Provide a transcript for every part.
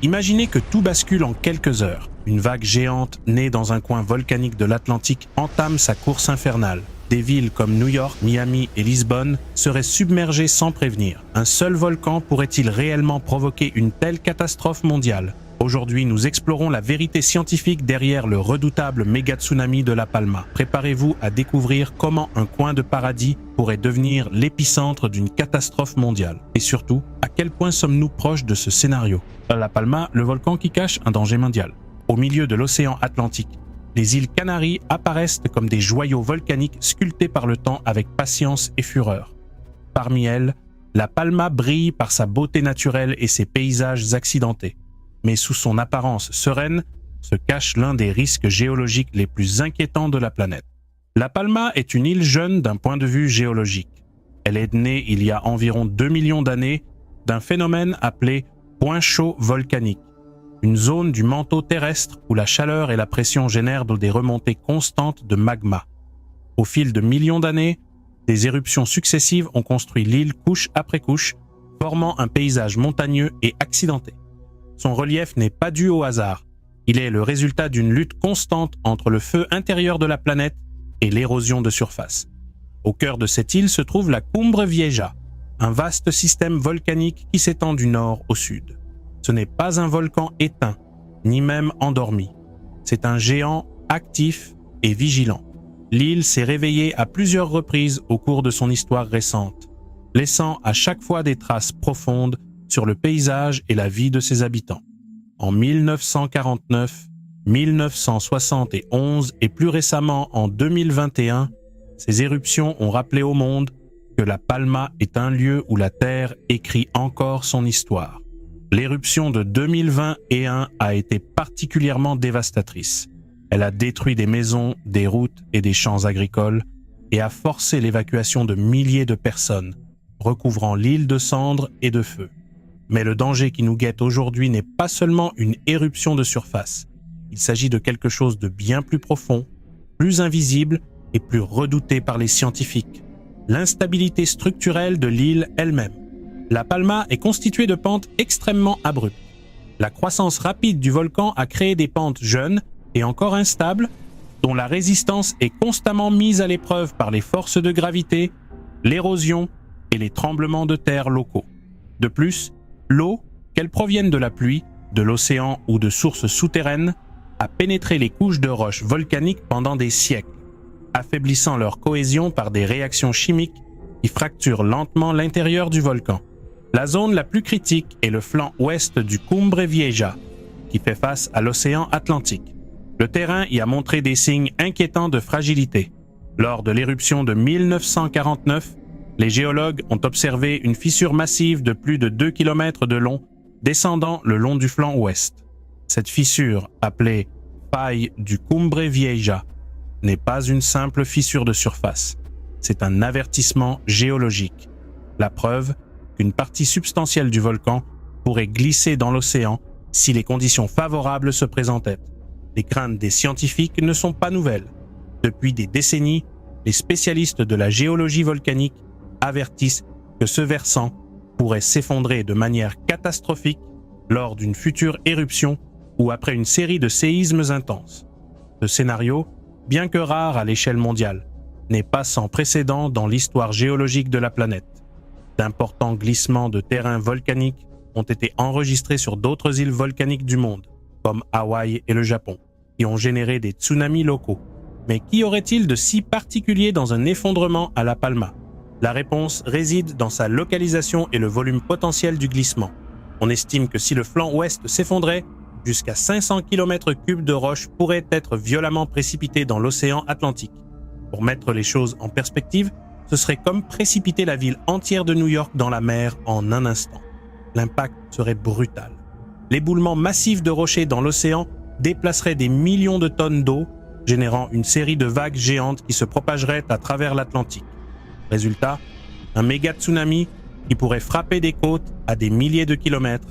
Imaginez que tout bascule en quelques heures. Une vague géante née dans un coin volcanique de l'Atlantique entame sa course infernale. Des villes comme New York, Miami et Lisbonne seraient submergées sans prévenir. Un seul volcan pourrait-il réellement provoquer une telle catastrophe mondiale ? Aujourd'hui, nous explorons la vérité scientifique derrière le redoutable méga-tsunami de La Palma. Préparez-vous à découvrir comment un coin de paradis pourrait devenir l'épicentre d'une catastrophe mondiale. Et surtout, à quel point sommes-nous proches de ce scénario ? La Palma, le volcan qui cache un danger mondial. Au milieu de l'océan Atlantique, les îles Canaries apparaissent comme des joyaux volcaniques sculptés par le temps avec patience et fureur. Parmi elles, La Palma brille par sa beauté naturelle et ses paysages accidentés. Mais sous son apparence sereine se cache l'un des risques géologiques les plus inquiétants de la planète. La Palma est une île jeune d'un point de vue géologique. Elle est née il y a environ 2 millions d'années d'un phénomène appelé point chaud volcanique, une zone du manteau terrestre où la chaleur et la pression génèrent des remontées constantes de magma. Au fil de millions d'années, des éruptions successives ont construit l'île couche après couche, formant un paysage montagneux et accidenté. Son relief n'est pas dû au hasard. Il est le résultat d'une lutte constante entre le feu intérieur de la planète et l'érosion de surface. Au cœur de cette île se trouve la Cumbre Vieja, un vaste système volcanique qui s'étend du nord au sud. Ce n'est pas un volcan éteint, ni même endormi. C'est un géant actif et vigilant. L'île s'est réveillée à plusieurs reprises au cours de son histoire récente, laissant à chaque fois des traces profondes sur le paysage et la vie de ses habitants. En 1949, 1971 et plus récemment en 2021, ces éruptions ont rappelé au monde que La Palma est un lieu où la Terre écrit encore son histoire. L'éruption de 2021 a été particulièrement dévastatrice. Elle a détruit des maisons, des routes et des champs agricoles et a forcé l'évacuation de milliers de personnes, recouvrant l'île de cendres et de feu. Mais le danger qui nous guette aujourd'hui n'est pas seulement une éruption de surface. Il s'agit de quelque chose de bien plus profond, plus invisible et plus redouté par les scientifiques. L'instabilité structurelle de l'île elle-même. La Palma est constituée de pentes extrêmement abruptes. La croissance rapide du volcan a créé des pentes jeunes et encore instables, dont la résistance est constamment mise à l'épreuve par les forces de gravité, l'érosion et les tremblements de terre locaux. De plus, l'eau, qu'elle provienne de la pluie, de l'océan ou de sources souterraines, a pénétré les couches de roches volcaniques pendant des siècles, affaiblissant leur cohésion par des réactions chimiques qui fracturent lentement l'intérieur du volcan. La zone la plus critique est le flanc ouest du Cumbre Vieja, qui fait face à l'océan Atlantique. Le terrain y a montré des signes inquiétants de fragilité. Lors de l'éruption de 1949, les géologues ont observé une fissure massive de plus de 2 km de long descendant le long du flanc ouest. Cette fissure, appelée faille du Cumbre Vieja, n'est pas une simple fissure de surface. C'est un avertissement géologique. La preuve qu'une partie substantielle du volcan pourrait glisser dans l'océan si les conditions favorables se présentaient. Les craintes des scientifiques ne sont pas nouvelles. Depuis des décennies, les spécialistes de la géologie volcanique avertissent que ce versant pourrait s'effondrer de manière catastrophique lors d'une future éruption ou après une série de séismes intenses. Ce scénario, bien que rare à l'échelle mondiale, n'est pas sans précédent dans l'histoire géologique de la planète. D'importants glissements de terrain volcaniques ont été enregistrés sur d'autres îles volcaniques du monde, comme Hawaï et le Japon, qui ont généré des tsunamis locaux. Mais qu'y aurait-il de si particulier dans un effondrement à La Palma ? La réponse réside dans sa localisation et le volume potentiel du glissement. On estime que si le flanc ouest s'effondrait, jusqu'à 500 km3 de roches pourraient être violemment précipitées dans l'océan Atlantique. Pour mettre les choses en perspective, ce serait comme précipiter la ville entière de New York dans la mer en un instant. L'impact serait brutal. L'éboulement massif de rochers dans l'océan déplacerait des millions de tonnes d'eau, générant une série de vagues géantes qui se propageraient à travers l'Atlantique. Résultat, un méga tsunami qui pourrait frapper des côtes à des milliers de kilomètres,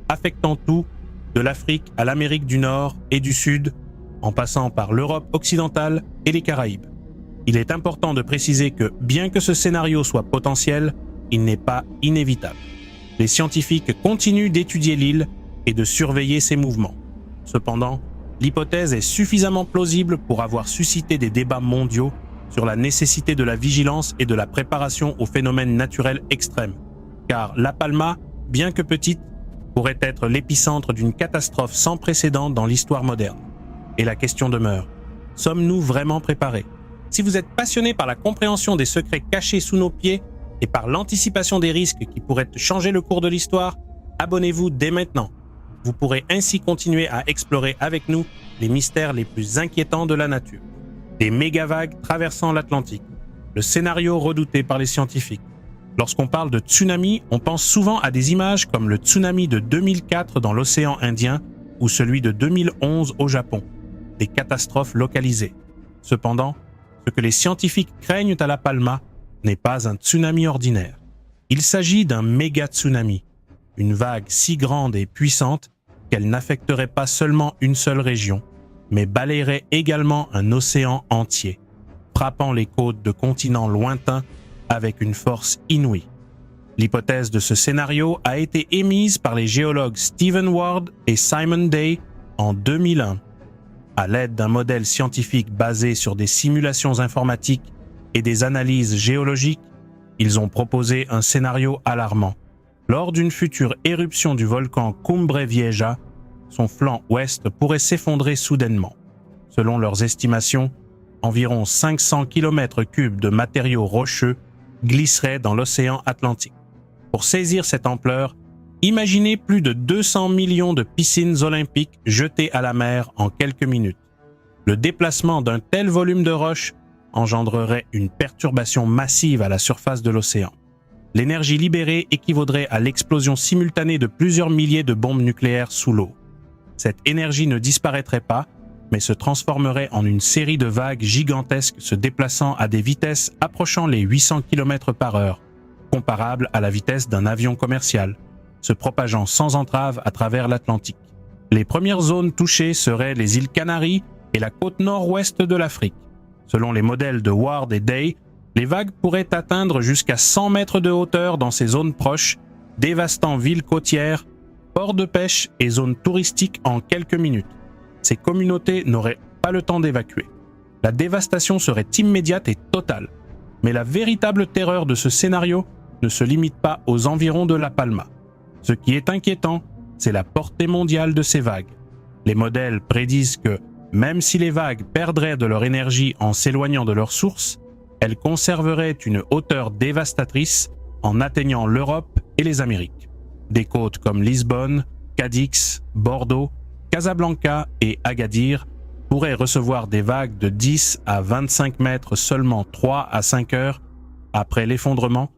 affectant tout, de l'Afrique à l'Amérique du Nord et du Sud, en passant par l'Europe occidentale et les Caraïbes. Il est important de préciser que, bien que ce scénario soit potentiel, il n'est pas inévitable. Les scientifiques continuent d'étudier l'île et de surveiller ses mouvements. Cependant, l'hypothèse est suffisamment plausible pour avoir suscité des débats mondiaux sur la nécessité de la vigilance et de la préparation aux phénomènes naturels extrêmes, car La Palma, bien que petite, pourrait être l'épicentre d'une catastrophe sans précédent dans l'histoire moderne. Et la question demeure, sommes-nous vraiment préparés? Si vous êtes passionné par la compréhension des secrets cachés sous nos pieds et par l'anticipation des risques qui pourraient changer le cours de l'histoire, abonnez-vous dès maintenant. Vous pourrez ainsi continuer à explorer avec nous les mystères les plus inquiétants de la nature. Des mégavagues traversant l'Atlantique, le scénario redouté par les scientifiques. Lorsqu'on parle de tsunami, on pense souvent à des images comme le tsunami de 2004 dans l'océan Indien ou celui de 2011 au Japon, des catastrophes localisées. Cependant, ce que les scientifiques craignent à La Palma n'est pas un tsunami ordinaire. Il s'agit d'un méga-tsunami, une vague si grande et puissante qu'elle n'affecterait pas seulement une seule région, mais balayerait également un océan entier, frappant les côtes de continents lointains avec une force inouïe. L'hypothèse de ce scénario a été émise par les géologues Stephen Ward et Simon Day en 2001. À l'aide d'un modèle scientifique basé sur des simulations informatiques et des analyses géologiques, ils ont proposé un scénario alarmant. Lors d'une future éruption du volcan Cumbre Vieja, son flanc ouest pourrait s'effondrer soudainement. Selon leurs estimations, environ 500 km3 de matériaux rocheux glisseraient dans l'océan Atlantique. Pour saisir cette ampleur, imaginez plus de 200 millions de piscines olympiques jetées à la mer en quelques minutes. Le déplacement d'un tel volume de roches engendrerait une perturbation massive à la surface de l'océan. L'énergie libérée équivaudrait à l'explosion simultanée de plusieurs milliers de bombes nucléaires sous l'eau. Cette énergie ne disparaîtrait pas, mais se transformerait en une série de vagues gigantesques se déplaçant à des vitesses approchant les 800 km/h, comparables à la vitesse d'un avion commercial, se propageant sans entrave à travers l'Atlantique. Les premières zones touchées seraient les îles Canaries et la côte nord-ouest de l'Afrique. Selon les modèles de Ward et Day, les vagues pourraient atteindre jusqu'à 100 mètres de hauteur dans ces zones proches, dévastant villes côtières, ports de pêche et zones touristiques en quelques minutes. Ces communautés n'auraient pas le temps d'évacuer. La dévastation serait immédiate et totale. Mais la véritable terreur de ce scénario ne se limite pas aux environs de La Palma. Ce qui est inquiétant, c'est la portée mondiale de ces vagues. Les modèles prédisent que, même si les vagues perdraient de leur énergie en s'éloignant de leur source, elles conserveraient une hauteur dévastatrice en atteignant l'Europe et les Amériques. Des côtes comme Lisbonne, Cadix, Bordeaux, Casablanca et Agadir pourraient recevoir des vagues de 10 à 25 mètres seulement 3 à 5 heures après l'effondrement,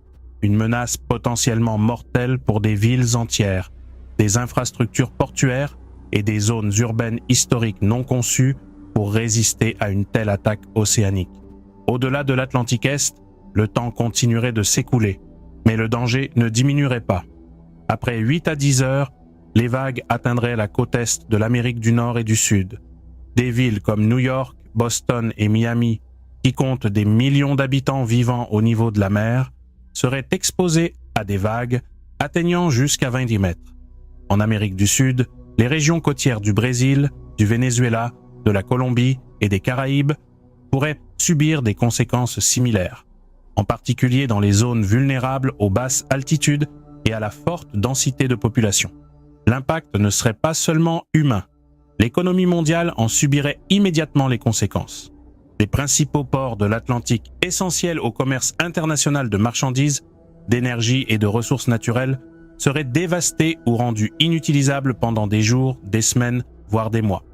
une menace potentiellement mortelle pour des villes entières, des infrastructures portuaires et des zones urbaines historiques non conçues pour résister à une telle attaque océanique. Au-delà de l'Atlantique Est, le temps continuerait de s'écouler, mais le danger ne diminuerait pas. Après 8 à 10 heures, les vagues atteindraient la côte est de l'Amérique du Nord et du Sud. Des villes comme New York, Boston et Miami, qui comptent des millions d'habitants vivant au niveau de la mer, seraient exposées à des vagues atteignant jusqu'à 20 mètres. En Amérique du Sud, les régions côtières du Brésil, du Venezuela, de la Colombie et des Caraïbes pourraient subir des conséquences similaires, en particulier dans les zones vulnérables aux basses altitudes et à la forte densité de population. L'impact ne serait pas seulement humain. L'économie mondiale en subirait immédiatement les conséquences. Les principaux ports de l'Atlantique essentiels au commerce international de marchandises, d'énergie et de ressources naturelles seraient dévastés ou rendus inutilisables pendant des jours, des semaines, voire des mois.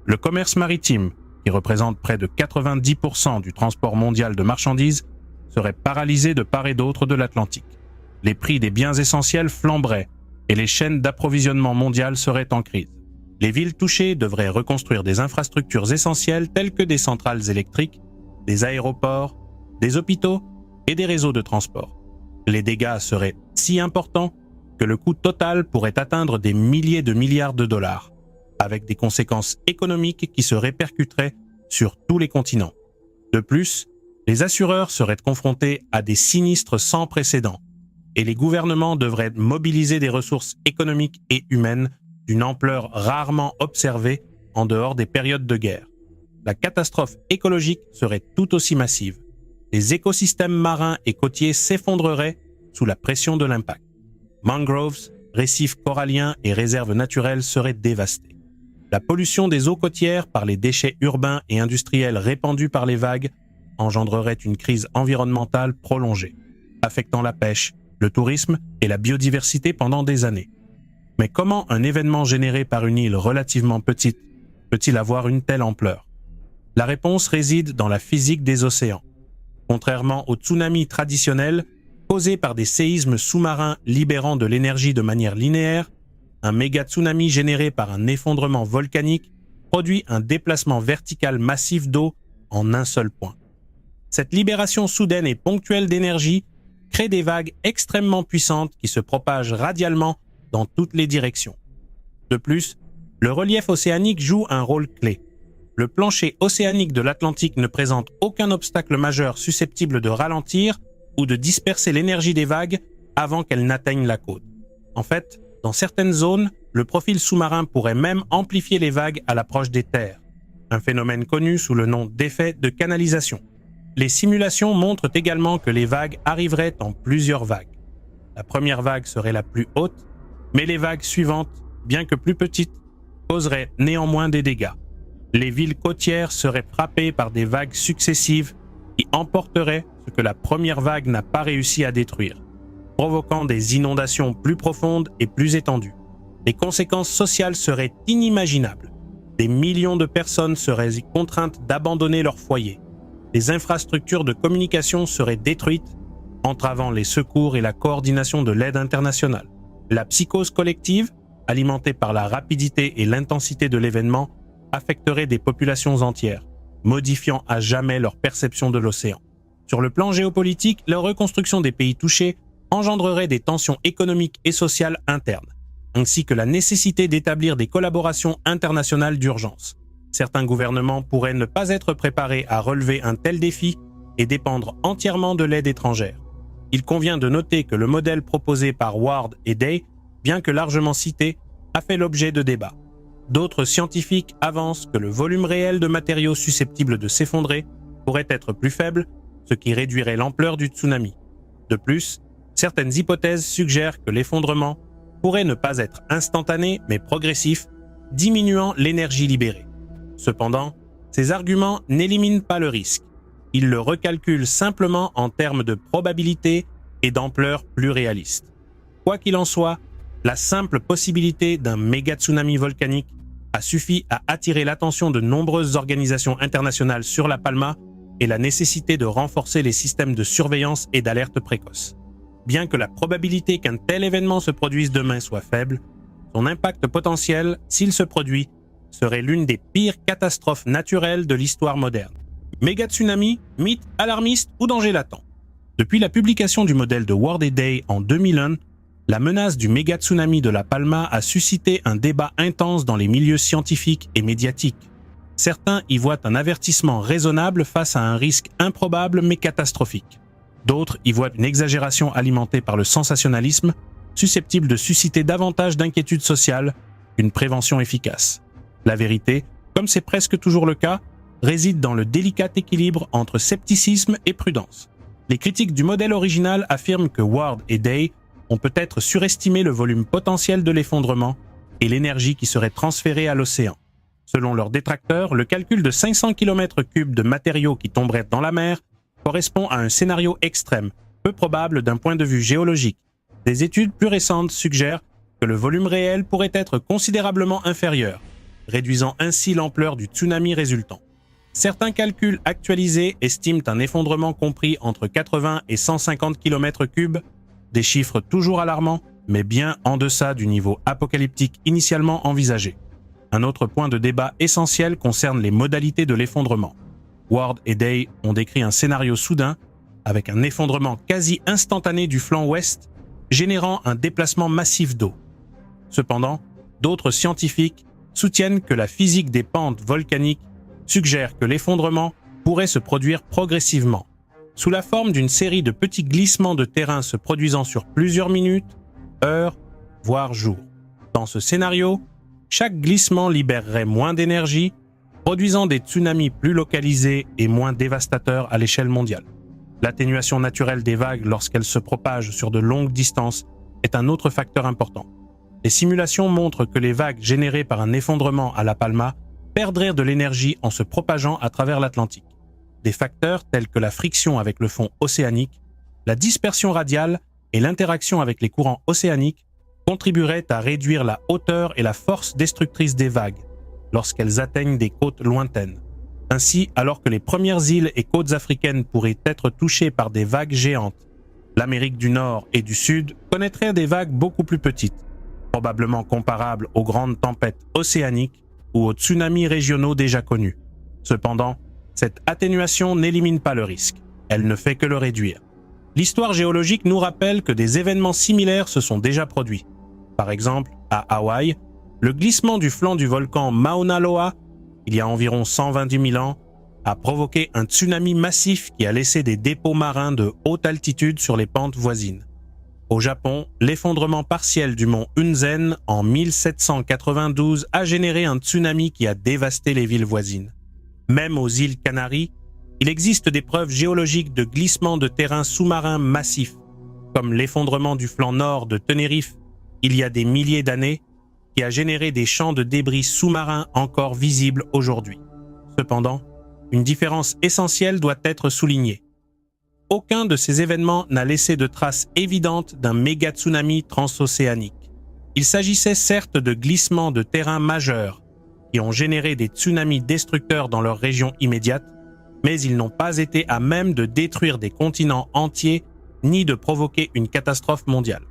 Le commerce maritime, qui représente près de 90% du transport mondial de marchandises, serait paralysé de part et d'autre de l'Atlantique. Les prix des biens essentiels flamberaient et les chaînes d'approvisionnement mondiales seraient en crise. Les villes touchées devraient reconstruire des infrastructures essentielles telles que des centrales électriques, des aéroports, des hôpitaux et des réseaux de transport. Les dégâts seraient si importants que le coût total pourrait atteindre des milliers de milliards de dollars, avec des conséquences économiques qui se répercuteraient sur tous les continents. De plus, les assureurs seraient confrontés à des sinistres sans précédent, et les gouvernements devraient mobiliser des ressources économiques et humaines d'une ampleur rarement observée en dehors des périodes de guerre. La catastrophe écologique serait tout aussi massive. Les écosystèmes marins et côtiers s'effondreraient sous la pression de l'impact. Mangroves, récifs coralliens et réserves naturelles seraient dévastés. La pollution des eaux côtières par les déchets urbains et industriels répandus par les vagues engendrerait une crise environnementale prolongée, affectant la pêche, le tourisme et la biodiversité pendant des années. Mais comment un événement généré par une île relativement petite peut-il avoir une telle ampleur? La réponse réside dans la physique des océans. Contrairement aux tsunamis traditionnels, causés par des séismes sous-marins libérant de l'énergie de manière linéaire, un méga-tsunami généré par un effondrement volcanique produit un déplacement vertical massif d'eau en un seul point. Cette libération soudaine et ponctuelle d'énergie crée des vagues extrêmement puissantes qui se propagent radialement dans toutes les directions. De plus, le relief océanique joue un rôle clé. Le plancher océanique de l'Atlantique ne présente aucun obstacle majeur susceptible de ralentir ou de disperser l'énergie des vagues avant qu'elles n'atteignent la côte. En fait, dans certaines zones, le profil sous-marin pourrait même amplifier les vagues à l'approche des terres, un phénomène connu sous le nom d'effet de canalisation. Les simulations montrent également que les vagues arriveraient en plusieurs vagues. La première vague serait la plus haute, mais les vagues suivantes, bien que plus petites, causeraient néanmoins des dégâts. Les villes côtières seraient frappées par des vagues successives qui emporteraient ce que la première vague n'a pas réussi à détruire, provoquant des inondations plus profondes et plus étendues. Les conséquences sociales seraient inimaginables. Des millions de personnes seraient contraintes d'abandonner leur foyer. Les infrastructures de communication seraient détruites, entravant les secours et la coordination de l'aide internationale. La psychose collective, alimentée par la rapidité et l'intensité de l'événement, affecterait des populations entières, modifiant à jamais leur perception de l'océan. Sur le plan géopolitique, la reconstruction des pays touchés engendrerait des tensions économiques et sociales internes, ainsi que la nécessité d'établir des collaborations internationales d'urgence. Certains gouvernements pourraient ne pas être préparés à relever un tel défi et dépendre entièrement de l'aide étrangère. Il convient de noter que le modèle proposé par Ward et Day, bien que largement cité, a fait l'objet de débats. D'autres scientifiques avancent que le volume réel de matériaux susceptibles de s'effondrer pourrait être plus faible, ce qui réduirait l'ampleur du tsunami. De plus, certaines hypothèses suggèrent que l'effondrement pourrait ne pas être instantané mais progressif, diminuant l'énergie libérée. Cependant, ces arguments n'éliminent pas le risque. Ils le recalculent simplement en termes de probabilité et d'ampleur plus réalistes. Quoi qu'il en soit, la simple possibilité d'un méga-tsunami volcanique a suffi à attirer l'attention de nombreuses organisations internationales sur La Palma et la nécessité de renforcer les systèmes de surveillance et d'alerte précoce. Bien que la probabilité qu'un tel événement se produise demain soit faible, son impact potentiel, s'il se produit, serait l'une des pires catastrophes naturelles de l'histoire moderne. Méga-tsunami, mythe, alarmiste ou danger latent? Depuis la publication du modèle de Ward et Day en 2001, la menace du méga-tsunami de La Palma a suscité un débat intense dans les milieux scientifiques et médiatiques. Certains y voient un avertissement raisonnable face à un risque improbable mais catastrophique. D'autres y voient une exagération alimentée par le sensationnalisme, susceptible de susciter davantage d'inquiétudes sociales qu'une prévention efficace. La vérité, comme c'est presque toujours le cas, réside dans le délicat équilibre entre scepticisme et prudence. Les critiques du modèle original affirment que Ward et Day ont peut-être surestimé le volume potentiel de l'effondrement et l'énergie qui serait transférée à l'océan. Selon leurs détracteurs, le calcul de 500 km3 de matériaux qui tomberaient dans la mer correspond à un scénario extrême, peu probable d'un point de vue géologique. Des études plus récentes suggèrent que le volume réel pourrait être considérablement inférieur, réduisant ainsi l'ampleur du tsunami résultant. Certains calculs actualisés estiment un effondrement compris entre 80 et 150 km3, des chiffres toujours alarmants, mais bien en deçà du niveau apocalyptique initialement envisagé. Un autre point de débat essentiel concerne les modalités de l'effondrement. Ward et Day ont décrit un scénario soudain, avec un effondrement quasi instantané du flanc ouest, générant un déplacement massif d'eau. Cependant, d'autres scientifiques soutiennent que la physique des pentes volcaniques suggère que l'effondrement pourrait se produire progressivement, sous la forme d'une série de petits glissements de terrain se produisant sur plusieurs minutes, heures, voire jours. Dans ce scénario, chaque glissement libérerait moins d'énergie, produisant des tsunamis plus localisés et moins dévastateurs à l'échelle mondiale. L'atténuation naturelle des vagues lorsqu'elles se propagent sur de longues distances est un autre facteur important. Les simulations montrent que les vagues générées par un effondrement à La Palma perdraient de l'énergie en se propageant à travers l'Atlantique. Des facteurs tels que la friction avec le fond océanique, la dispersion radiale et l'interaction avec les courants océaniques contribueraient à réduire la hauteur et la force destructrice des vagues lorsqu'elles atteignent des côtes lointaines. Ainsi, alors que les premières îles et côtes africaines pourraient être touchées par des vagues géantes, l'Amérique du Nord et du Sud connaîtraient des vagues beaucoup plus petites, probablement comparables aux grandes tempêtes océaniques ou aux tsunamis régionaux déjà connus. Cependant, cette atténuation n'élimine pas le risque, elle ne fait que le réduire. L'histoire géologique nous rappelle que des événements similaires se sont déjà produits. Par exemple, à Hawaï, le glissement du flanc du volcan Mauna Loa, il y a environ 128 000 ans, a provoqué un tsunami massif qui a laissé des dépôts marins de haute altitude sur les pentes voisines. Au Japon, l'effondrement partiel du mont Hunzen en 1792 a généré un tsunami qui a dévasté les villes voisines. Même aux îles Canaries, il existe des preuves géologiques de glissement de terrain sous-marin massifs, comme l'effondrement du flanc nord de Tenerife il y a des milliers d'années, qui a généré des champs de débris sous-marins encore visibles aujourd'hui. Cependant, une différence essentielle doit être soulignée. Aucun de ces événements n'a laissé de traces évidentes d'un méga-tsunami transocéanique. Il s'agissait certes de glissements de terrain majeurs qui ont généré des tsunamis destructeurs dans leur région immédiate, mais ils n'ont pas été à même de détruire des continents entiers ni de provoquer une catastrophe mondiale.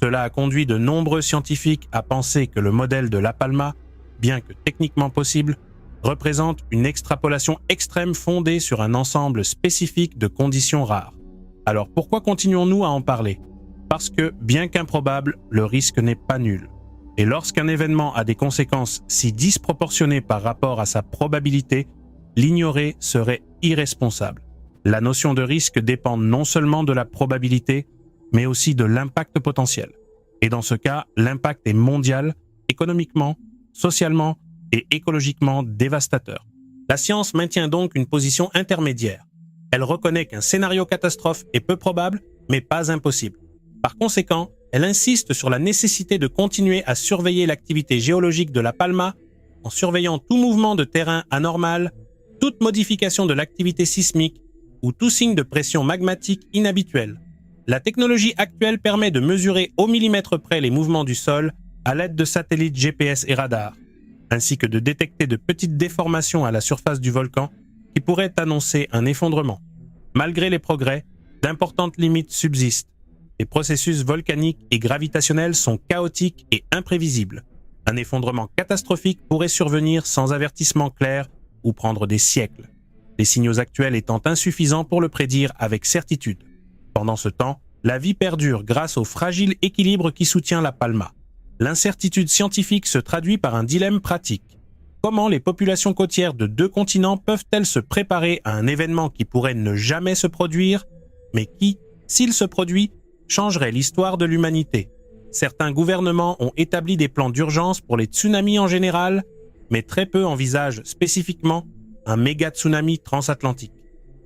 Cela a conduit de nombreux scientifiques à penser que le modèle de La Palma, bien que techniquement possible, représente une extrapolation extrême fondée sur un ensemble spécifique de conditions rares. Alors pourquoi continuons-nous à en parler? Parce que, bien qu'improbable, le risque n'est pas nul. Et lorsqu'un événement a des conséquences si disproportionnées par rapport à sa probabilité, l'ignorer serait irresponsable. La notion de risque dépend non seulement de la probabilité, mais aussi de l'impact potentiel. Et dans ce cas, l'impact est mondial, économiquement, socialement et écologiquement dévastateur. La science maintient donc une position intermédiaire. Elle reconnaît qu'un scénario catastrophe est peu probable, mais pas impossible. Par conséquent, elle insiste sur la nécessité de continuer à surveiller l'activité géologique de La Palma en surveillant tout mouvement de terrain anormal, toute modification de l'activité sismique ou tout signe de pression magmatique inhabituel. La technologie actuelle permet de mesurer au millimètre près les mouvements du sol à l'aide de satellites GPS et radars, ainsi que de détecter de petites déformations à la surface du volcan qui pourraient annoncer un effondrement. Malgré les progrès, d'importantes limites subsistent. Les processus volcaniques et gravitationnels sont chaotiques et imprévisibles. Un effondrement catastrophique pourrait survenir sans avertissement clair ou prendre des siècles, les signaux actuels étant insuffisants pour le prédire avec certitude. Pendant ce temps, la vie perdure grâce au fragile équilibre qui soutient La Palma. L'incertitude scientifique se traduit par un dilemme pratique. Comment les populations côtières de deux continents peuvent-elles se préparer à un événement qui pourrait ne jamais se produire, mais qui, s'il se produit, changerait l'histoire de l'humanité? Certains gouvernements ont établi des plans d'urgence pour les tsunamis en général, mais très peu envisagent spécifiquement un méga-tsunami transatlantique.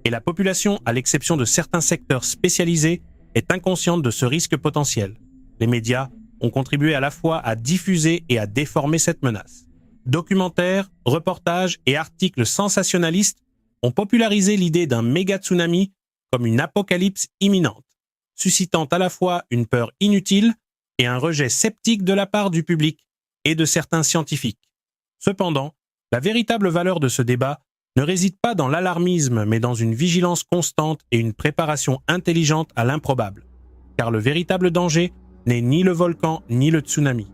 Et la population, à l'exception de certains secteurs spécialisés, est inconsciente de ce risque potentiel. Les médias ont contribué à la fois à diffuser et à déformer cette menace. Documentaires, reportages et articles sensationnalistes ont popularisé l'idée d'un méga-tsunami comme une apocalypse imminente, suscitant à la fois une peur inutile et un rejet sceptique de la part du public et de certains scientifiques. Cependant, la véritable valeur de ce débat ne réside pas dans l'alarmisme, mais dans une vigilance constante et une préparation intelligente à l'improbable. Car le véritable danger n'est ni le volcan ni le tsunami.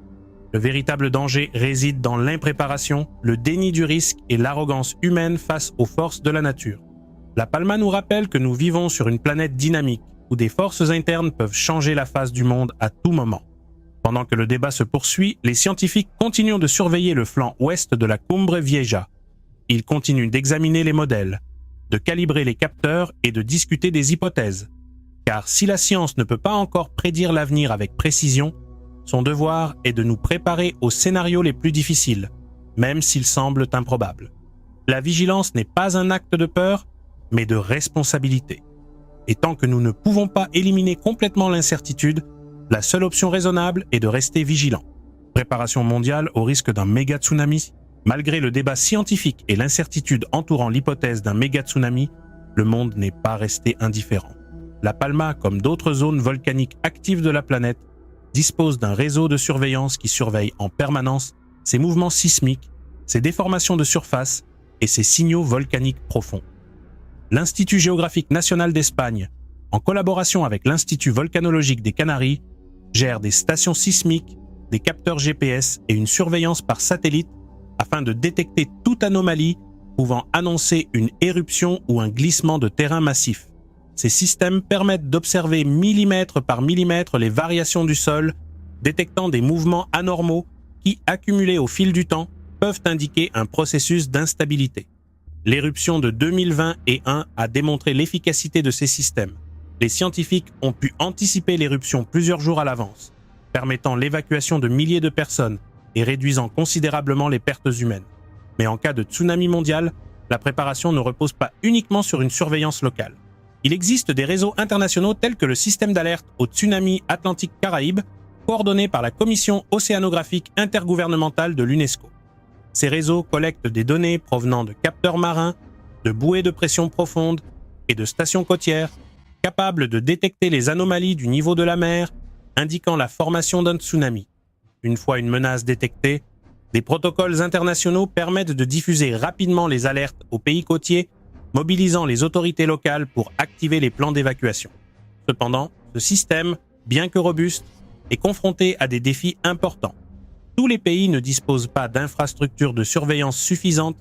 Le véritable danger réside dans l'impréparation, le déni du risque et l'arrogance humaine face aux forces de la nature. La Palma nous rappelle que nous vivons sur une planète dynamique, où des forces internes peuvent changer la face du monde à tout moment. Pendant que le débat se poursuit, les scientifiques continuent de surveiller le flanc ouest de la Cumbre Vieja. Ils continuent d'examiner les modèles, de calibrer les capteurs et de discuter des hypothèses. Car si la science ne peut pas encore prédire l'avenir avec précision, Son devoir est de nous préparer aux scénarios les plus difficiles, même s'ils semblent improbables. La vigilance n'est pas un acte de peur, mais de responsabilité. Et tant que nous ne pouvons pas éliminer complètement l'incertitude, la seule option raisonnable est de rester vigilant. Préparation mondiale au risque d'un méga tsunami. Malgré le débat scientifique et l'incertitude entourant l'hypothèse d'un méga tsunami, le monde n'est pas resté indifférent. La Palma, comme d'autres zones volcaniques actives de la planète, dispose d'un réseau de surveillance qui surveille en permanence ses mouvements sismiques, ses déformations de surface et ses signaux volcaniques profonds. L'Institut géographique national d'Espagne, en collaboration avec l'Institut volcanologique des Canaries, gère des stations sismiques, des capteurs GPS et une surveillance par satellite afin de détecter toute anomalie pouvant annoncer une éruption ou un glissement de terrain massif. Ces systèmes permettent d'observer millimètre par millimètre les variations du sol, détectant des mouvements anormaux qui, accumulés au fil du temps, peuvent indiquer un processus d'instabilité. L'éruption de 2021 a démontré l'efficacité de ces systèmes. Les scientifiques ont pu anticiper l'éruption plusieurs jours à l'avance, permettant l'évacuation de milliers de personnes et réduisant considérablement les pertes humaines. Mais en cas de tsunami mondial, la préparation ne repose pas uniquement sur une surveillance locale. Il existe des réseaux internationaux tels que le système d'alerte au tsunami Atlantique-Caraïbes, coordonné par la Commission océanographique intergouvernementale de l'UNESCO. Ces réseaux collectent des données provenant de capteurs marins, de bouées de pression profonde et de stations côtières, capables de détecter les anomalies du niveau de la mer, indiquant la formation d'un tsunami. Une fois une menace détectée, des protocoles internationaux permettent de diffuser rapidement les alertes aux pays côtiers, mobilisant les autorités locales pour activer les plans d'évacuation. Cependant, ce système, bien que robuste, est confronté à des défis importants. Tous les pays ne disposent pas d'infrastructures de surveillance suffisantes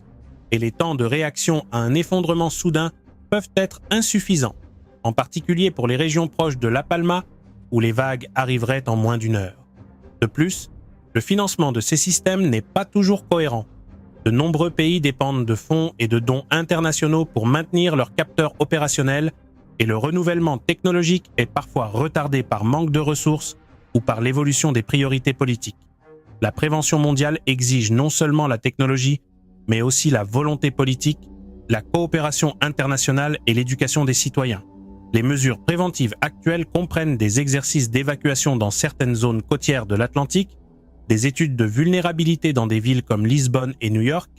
et les temps de réaction à un effondrement soudain peuvent être insuffisants, en particulier pour les régions proches de La Palma où les vagues arriveraient en moins d'une heure. De plus, le financement de ces systèmes n'est pas toujours cohérent. De nombreux pays dépendent de fonds et de dons internationaux pour maintenir leurs capteurs opérationnels et le renouvellement technologique est parfois retardé par manque de ressources ou par l'évolution des priorités politiques. La prévention mondiale exige non seulement la technologie, mais aussi la volonté politique, la coopération internationale et l'éducation des citoyens. Les mesures préventives actuelles comprennent des exercices d'évacuation dans certaines zones côtières de l'Atlantique, des études de vulnérabilité dans des villes comme Lisbonne et New York,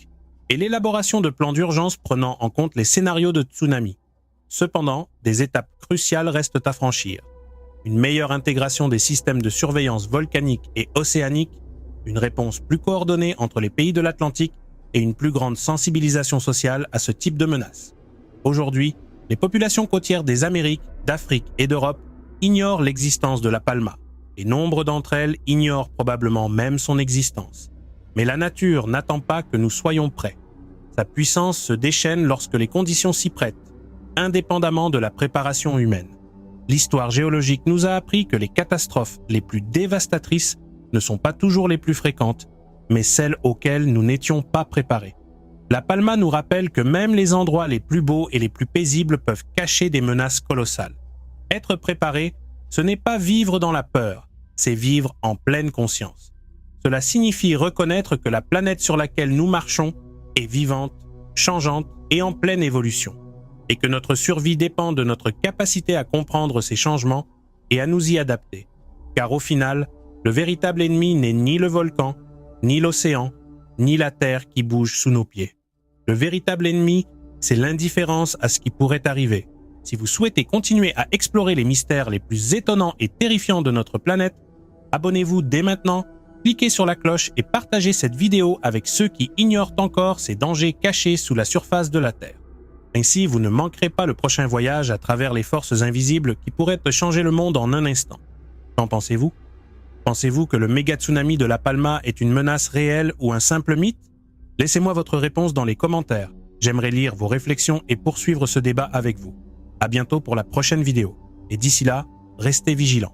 et l'élaboration de plans d'urgence prenant en compte les scénarios de tsunami. Cependant, des étapes cruciales restent à franchir. Une meilleure intégration des systèmes de surveillance volcanique et océanique, une réponse plus coordonnée entre les pays de l'Atlantique et une plus grande sensibilisation sociale à ce type de menaces. Aujourd'hui, les populations côtières des Amériques, d'Afrique et d'Europe ignorent l'existence de la Palma, et nombre d'entre elles ignorent probablement même son existence. Mais la nature n'attend pas que nous soyons prêts. Sa puissance se déchaîne lorsque les conditions s'y prêtent, indépendamment de la préparation humaine. L'histoire géologique nous a appris que les catastrophes les plus dévastatrices ne sont pas toujours les plus fréquentes, mais celles auxquelles nous n'étions pas préparés. La Palma nous rappelle que même les endroits les plus beaux et les plus paisibles peuvent cacher des menaces colossales. Être préparé, ce n'est pas vivre dans la peur, c'est vivre en pleine conscience. Cela signifie reconnaître que la planète sur laquelle nous marchons est vivante, changeante et en pleine évolution, et que notre survie dépend de notre capacité à comprendre ces changements et à nous y adapter. Car au final, le véritable ennemi n'est ni le volcan, ni l'océan, ni la terre qui bouge sous nos pieds. Le véritable ennemi, c'est l'indifférence à ce qui pourrait arriver. Si vous souhaitez continuer à explorer les mystères les plus étonnants et terrifiants de notre planète, abonnez-vous dès maintenant, cliquez sur la cloche et partagez cette vidéo avec ceux qui ignorent encore ces dangers cachés sous la surface de la Terre. Ainsi, vous ne manquerez pas le prochain voyage à travers les forces invisibles qui pourraient changer le monde en un instant. Qu'en pensez-vous ? Pensez-vous que le méga tsunami de La Palma est une menace réelle ou un simple mythe ? Laissez-moi votre réponse dans les commentaires. J'aimerais lire vos réflexions et poursuivre ce débat avec vous. À bientôt pour la prochaine vidéo. Et d'ici là, restez vigilants.